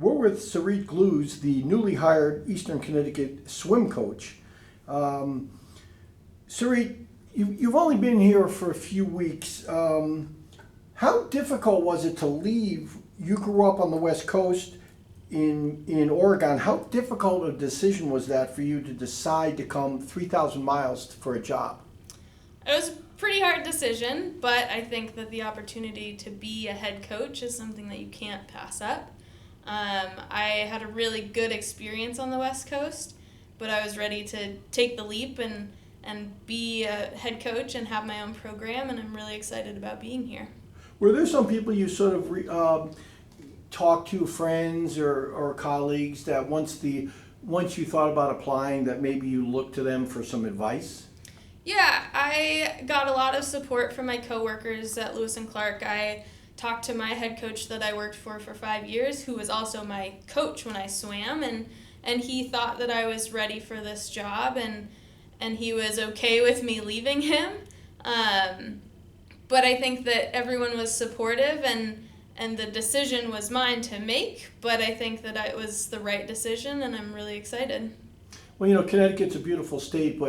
We're with Sarit Gluz, the newly hired Eastern Connecticut swim coach. Sarit, you've only been here for a few weeks. How difficult was it to leave? You grew up on the West Coast in Oregon. How difficult a decision was that for you to decide to come 3,000 miles for a job? It was a pretty hard decision, but I think that the opportunity to be a head coach is something that you can't pass up. I had a really good experience on the West Coast, but I was ready to take the leap and be a head coach and have my own program, and I'm really excited about being here. Were there some people you sort of talked to, friends or colleagues, that once you thought about applying, that maybe you looked to them for some advice? Yeah, I got a lot of support from my coworkers at Lewis and Clark. I talked to my head coach that I worked for 5 years, who was also my coach when I swam, and he thought that I was ready for this job, and he was okay with me leaving him. But I think that everyone was supportive, and the decision was mine to make, but I think that it was the right decision, and I'm really excited. Well, Connecticut's a beautiful state,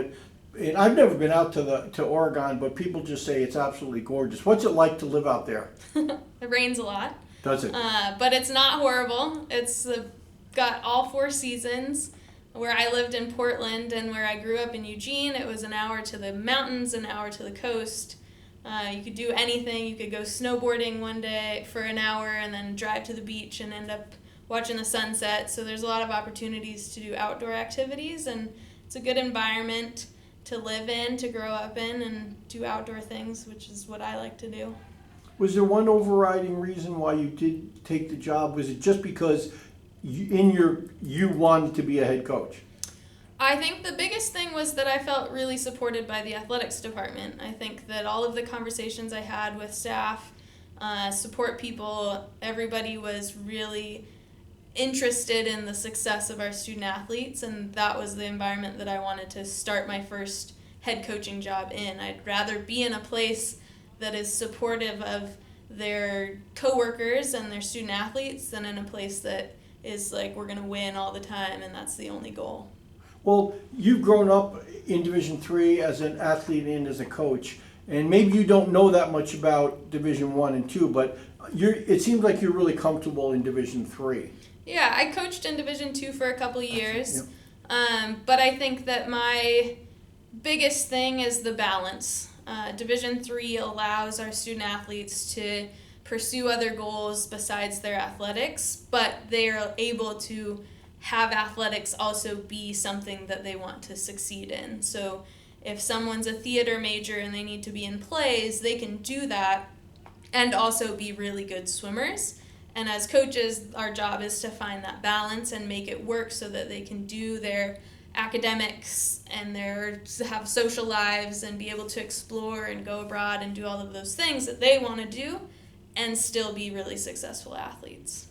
and I've never been out to Oregon, but people just say it's absolutely gorgeous. What's it like to live out there? It rains a lot. Does it? But it's not horrible. It's got all 4 seasons. Where I lived in Portland and where I grew up in Eugene, it was an hour to the mountains, an hour to the coast. You could do anything. You could go snowboarding one day for an hour and then drive to the beach and end up watching the sunset. So there's a lot of opportunities to do outdoor activities, and it's a good environment to live in, to grow up in, and do outdoor things, which is what I like to do. Was there one overriding reason why you did take the job? Was it just because you wanted to be a head coach? I think the biggest thing was that I felt really supported by the athletics department. I think that all of the conversations I had with staff, support people, everybody was really interested in the success of our student athletes, and that was the environment that I wanted to start my first head coaching job in. I'd rather be in a place that is supportive of their coworkers and their student athletes than in a place that is like, we're going to win all the time and that's the only goal. Well, you've grown up in Division III as an athlete and as a coach, and maybe you don't know that much about Division I and II, but it seems like you're really comfortable in Division III. Yeah, I coached in Division II for a couple years, Yep. But I think that my biggest thing is the balance. Division III allows our student athletes to pursue other goals besides their athletics, but they are able to have athletics also be something that they want to succeed in. So if someone's a theater major and they need to be in plays, they can do that and also be really good swimmers. And as coaches, our job is to find that balance and make it work so that they can do their academics and have social lives and be able to explore and go abroad and do all of those things that they want to do and still be really successful athletes.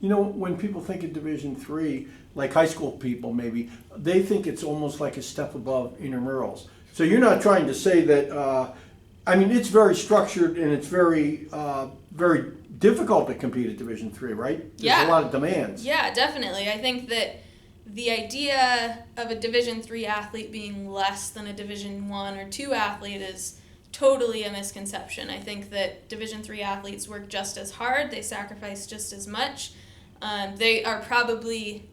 When people think of Division III, like high school people maybe, they think it's almost like a step above intramurals. So you're not trying to say that, it's very structured and it's very, very difficult to compete at Division III, right? There's a lot of demands. Yeah, definitely. I think that the idea of a Division III athlete being less than a Division I or II athlete is totally a misconception. I think that Division III athletes work just as hard, they sacrifice just as much. They are probably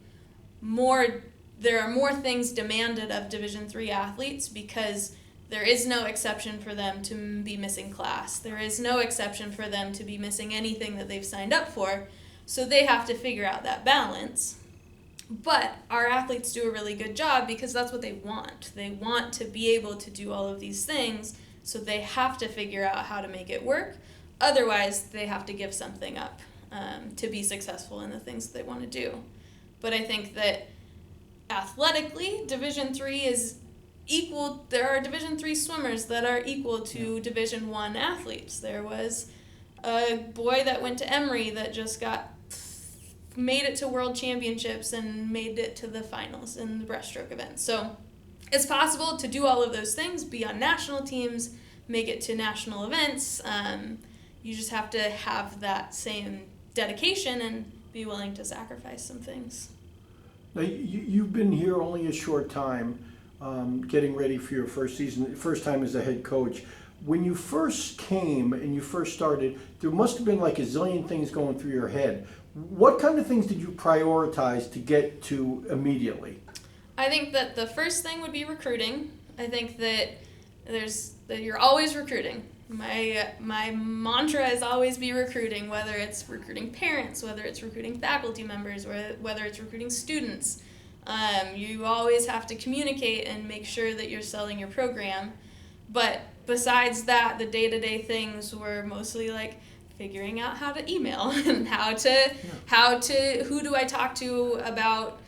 there are more things demanded of Division III athletes because there is no exception for them to be missing class. There is no exception for them to be missing anything that they've signed up for. So they have to figure out that balance. But our athletes do a really good job because that's what they want. They want to be able to do all of these things, so they have to figure out how to make it work. Otherwise, they have to give something up to be successful in the things that they want to do. But I think that athletically, Division III is equal. There are Division III swimmers that are equal to Division I athletes. There was a boy that went to Emory that just made it to World Championships and made it to the finals in the breaststroke event. So it's possible to do all of those things, be on national teams, make it to national events. You just have to have that same dedication be willing to sacrifice some things. Now, you've been here only a short time, getting ready for your first season, first time as a head coach. When you first came and you first started, there must have been like a zillion things going through your head. What kind of things did you prioritize to get to immediately? I think that the first thing would be recruiting. I think that you're always recruiting. My mantra is always be recruiting, whether it's recruiting parents, whether it's recruiting faculty members, whether it's recruiting students. You always have to communicate and make sure that you're selling your program. But besides that, the day-to-day things were mostly like figuring out how to email and who do I talk to about,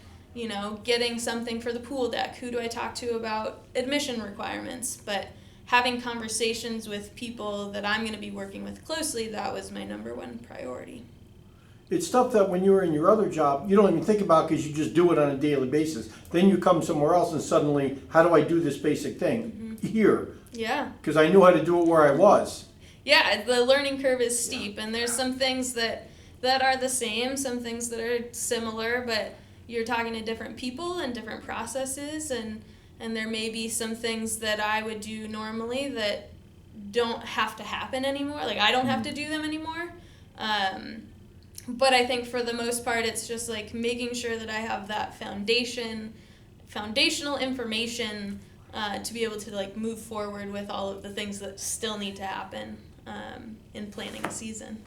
getting something for the pool deck? Who do I talk to about admission requirements? But having conversations with people that I'm going to be working with closely, that was my number one priority. It's stuff that when you were in your other job, you don't even think about because you just do it on a daily basis. Then you come somewhere else and suddenly, how do I do this basic thing? Here. Yeah. Because I knew how to do it where I was. Yeah, the learning curve is steep, and there's some things that are the same, some things that are similar, but you're talking to different people and different processes, and there may be some things that I would do normally that don't have to happen anymore. Like, I don't have to do them anymore. But I think for the most part, it's just like making sure that I have that foundational information to be able to like move forward with all of the things that still need to happen in planning a season.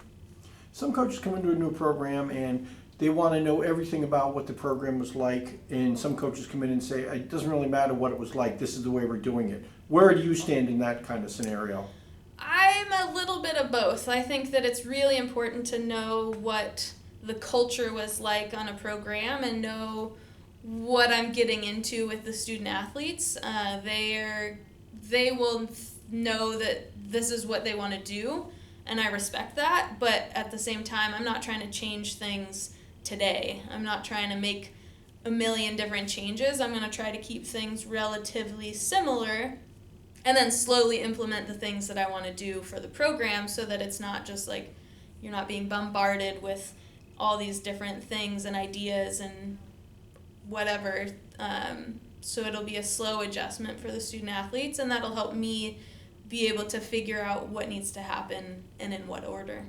Some coaches come into a new program and they want to know everything about what the program was like, and some coaches come in and say, it doesn't really matter what it was like, this is the way we're doing it. Where do you stand in that kind of scenario? I'm a little bit of both. I think that it's really important to know what the culture was like on a program and know what I'm getting into with the student athletes. They will know that this is what they want to do, and I respect that, but at the same time, I'm not trying to change things today. I'm not trying to make a million different changes. I'm going to try to keep things relatively similar and then slowly implement the things that I want to do for the program so that it's not just like you're not being bombarded with all these different things and ideas and whatever. So it'll be a slow adjustment for the student athletes, and that'll help me be able to figure out what needs to happen and in what order.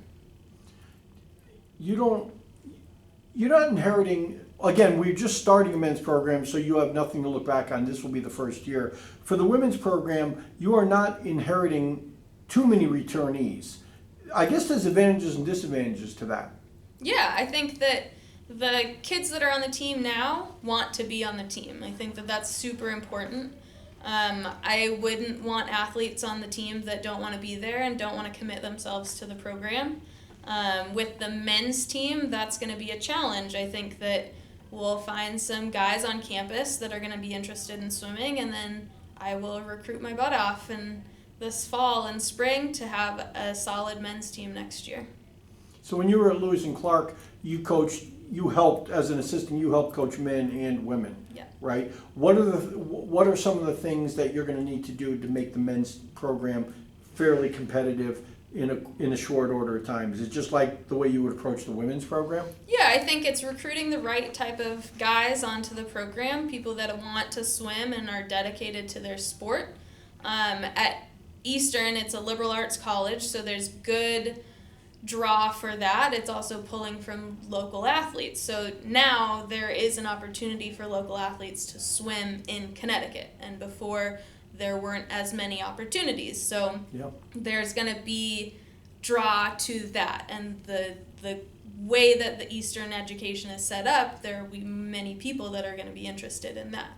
You're not inheriting, again, we're just starting a men's program, so you have nothing to look back on. This will be the first year. For the women's program, you are not inheriting too many returnees. I guess there's advantages and disadvantages to that. Yeah, I think that the kids that are on the team now want to be on the team. I think that that's super important. I wouldn't want athletes on the team that don't want to be there and don't want to commit themselves to the program. With the men's team, that's going to be a challenge. I think that we'll find some guys on campus that are going to be interested in swimming, and then I will recruit my butt off in this fall and spring to have a solid men's team next year. So when you were at Lewis and Clark, you helped as an assistant. You helped coach men and women. Yeah. Right. What are some of the things that you're going to need to do to make the men's program fairly competitive in a short order of time? Is it just like the way you would approach the women's program? Yeah, I think it's recruiting the right type of guys onto the program, people that want to swim and are dedicated to their sport. At Eastern, it's a liberal arts college, so there's good draw for that. It's also pulling from local athletes. So now there is an opportunity for local athletes to swim in Connecticut, and before there weren't as many opportunities. So Yep. There's going to be draw to that, and the way that the Eastern education is set up, there will be many people that are going to be interested in that.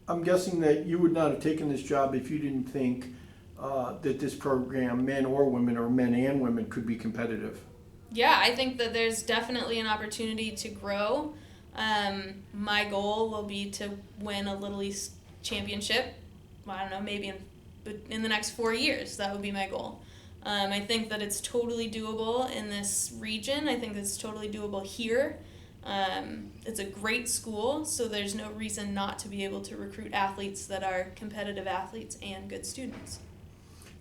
I'm guessing that you would not have taken this job if you didn't think that this program, men or women, or men and women, could be competitive. Yeah, I think that there's definitely an opportunity to grow. My goal will be to win a Little East championship. I don't know, maybe in the next 4 years. That would be my goal. I think that it's totally doable in this region. I think it's totally doable here. It's a great school, so there's no reason not to be able to recruit athletes that are competitive athletes and good students.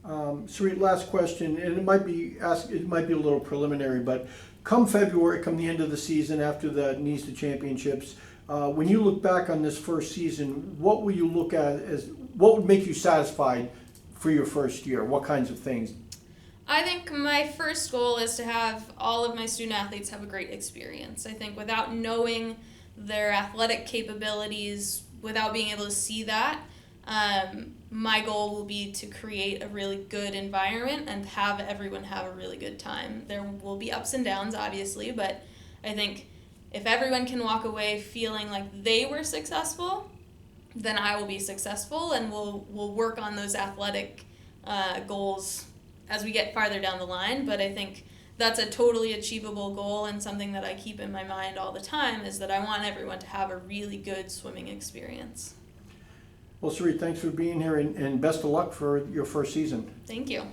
Sarit, last question, and it might be a little preliminary, but come February, come the end of the season after the NISA championships, when you look back on this first season, what will you look at as, what would make you satisfied for your first year? What kinds of things? I think my first goal is to have all of my student athletes have a great experience. I think without knowing their athletic capabilities, without being able to see that, my goal will be to create a really good environment and have everyone have a really good time. There will be ups and downs, obviously, but I think if everyone can walk away feeling like they were successful, then I will be successful, and we'll work on those athletic goals as we get farther down the line. But I think that's a totally achievable goal, and something that I keep in my mind all the time is that I want everyone to have a really good swimming experience. Well, Sarit, thanks for being here, and best of luck for your first season. Thank you.